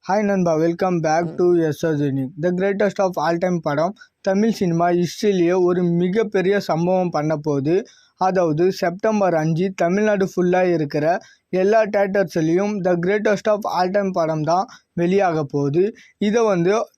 Hi Nanda, welcome back to SS Unique. The greatest of all time படம் Tamil cinema ஹிஸ்ட்ரியிலேயே ஒரு மிகப்பெரிய சம்பவம் பண்ண போகுது. அதாவது செப்டம்பர் 5 தமிழ்நாடு ஃபுல்லாக இருக்கிற எல்லா தேட்டர்ஸ்லேயும் த கிரேட்டஸ்ட் ஆஃப் ஆல் டைம் படம் தான் வெளியாக போகுது. இதை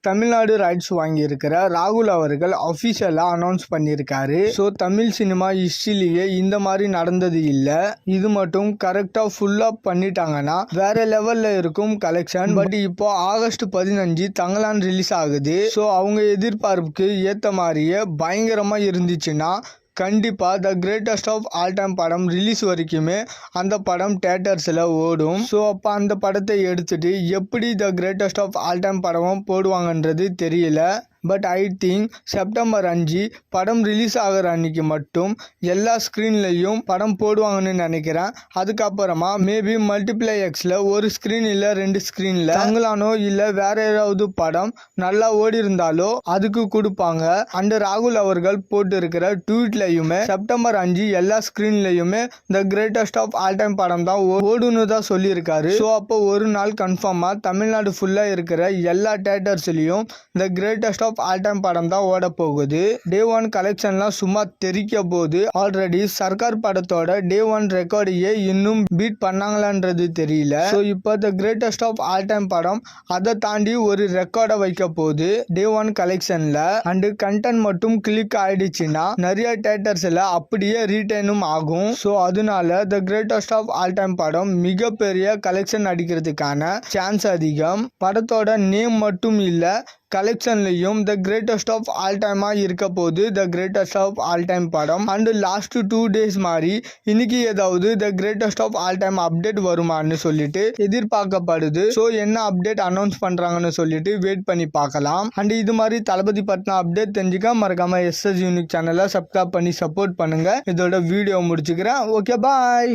தமிழ்நாடு ரைட்ஸ் வாங்கியிருக்கிற ராகுல் அவர்கள் அஃபிஷியலாக அனௌன்ஸ் பண்ணியிருக்காரு. ஸோ தமிழ் சினிமா ஹிஸ்ட்ரியிலேயே இந்த மாதிரி நடந்தது இல்லை. இது மட்டும் கரெக்டாக ஃபுல்லாக பண்ணிட்டாங்கன்னா வேற லெவலில் இருக்கும் கலெக்ஷன். பட் இப்போ ஆகஸ்ட் 15 தங்கலான் ரிலீஸ் ஆகுது. ஸோ அவங்க எதிர்பார்ப்புக்கு ஏற்ற மாதிரியே பயங்கரமாக இருந்துச்சுன்னா கண்டிப்பாக the greatest of all time படம் ரிலீஸ் வரைக்குமே அந்த படம் தேட்டர்ஸில் ஓடும். ஸோ அப்போ அந்த படத்தை எடுத்துகிட்டு எப்படி the greatest of all time படமும் போடுவாங்கன்றது தெரியல. பட் ஐ திங்க் செப்டம்பர் 5 படம் ரிலீஸ் ஆகிற அன்னைக்கு மட்டும் எல்லா ஸ்க்ரீன்லேயும் படம் போடுவாங்கன்னு நினைக்கிறேன். அதுக்கப்புறமா மேபி மல்டிப்ளைஎக்ஸில் ஒரு ஸ்க்ரீன் இல்லை 2 ஸ்க்ரீனில் தங்கலானோ இல்லை வேற ஏதாவது படம் நல்லா ஓடி இருந்தாலோ அதுக்கு கொடுப்பாங்க. அண்ட் ராகுல் அவர்கள் போட்டு இருக்கிற ட்வீட்லையுமே செப்டம்பர் 5 எல்லா ஸ்க்ரீன்லையுமே the greatest of all time படம் தான் ஓடுன்னு தான் சொல்லியிருக்காரு. ஸோ அப்போ ஒரு நாள் கன்ஃபார்மாக தமிழ்நாடு ஃபுல்லாக இருக்கிற எல்லா தேட்டர்ஸ்லையும் த கிரேட்டஸ்ட் ஆல் டைம் படம் தான் ஓட போகுது. டே 1 கலெக்ஷன்லாம் சும்மா தெரிக்க போகுது. ஆல்ரெடி சர்க்கார் படத்தோட டே 1 ரெக்கார்டையே இன்னும் பீட் பண்ணாங்களான்றது தெரியல. ஸோ இப்போ the greatest of all time படம் அதை தாண்டி ஒரு ரெக்கார்டை வைக்க போகுது டே 1 கலெக்ஷன்ல. அண்ட் கண்டென்ட் மட்டும் கிளிக் ஆயிடுச்சுன்னா நிறைய தேட்டர்ஸ்ல அப்படியே ரீட்டைனும் ஆகும். ஸோ அதனால the greatest of all time படம் மிகப்பெரிய கலெக்ஷன் அடிக்கிறதுக்கான சான்ஸ் அதிகம். படத்தோட நேம் மட்டும் இல்லை, கலெக்ஷன்லையும் த கிரேட்டஸ்ட் ஆஃப் ஆல் டைமாக இருக்க போது the greatest of all time படம். அண்டு லாஸ்ட் 2 days மாதிரி இன்னைக்கு ஏதாவது the greatest of all time update வருமானு சொல்லிட்டு எதிர்பார்க்கப்படுது. ஸோ என்ன அப்டேட் அனௌன்ஸ் பண்ணுறாங்கன்னு சொல்லிட்டு வெயிட் பண்ணி பார்க்கலாம். அண்ட் இது மாதிரி தளபதி பட்னா அப்டேட் தெரிஞ்சுக்க மறக்காம SS யூனிக் சேனலை சப்ஸ்கிரைப் பண்ணி சப்போர்ட் பண்ணுங்க. இதோட வீடியோ முடிச்சுக்கிறேன். ஓகே, பாய்.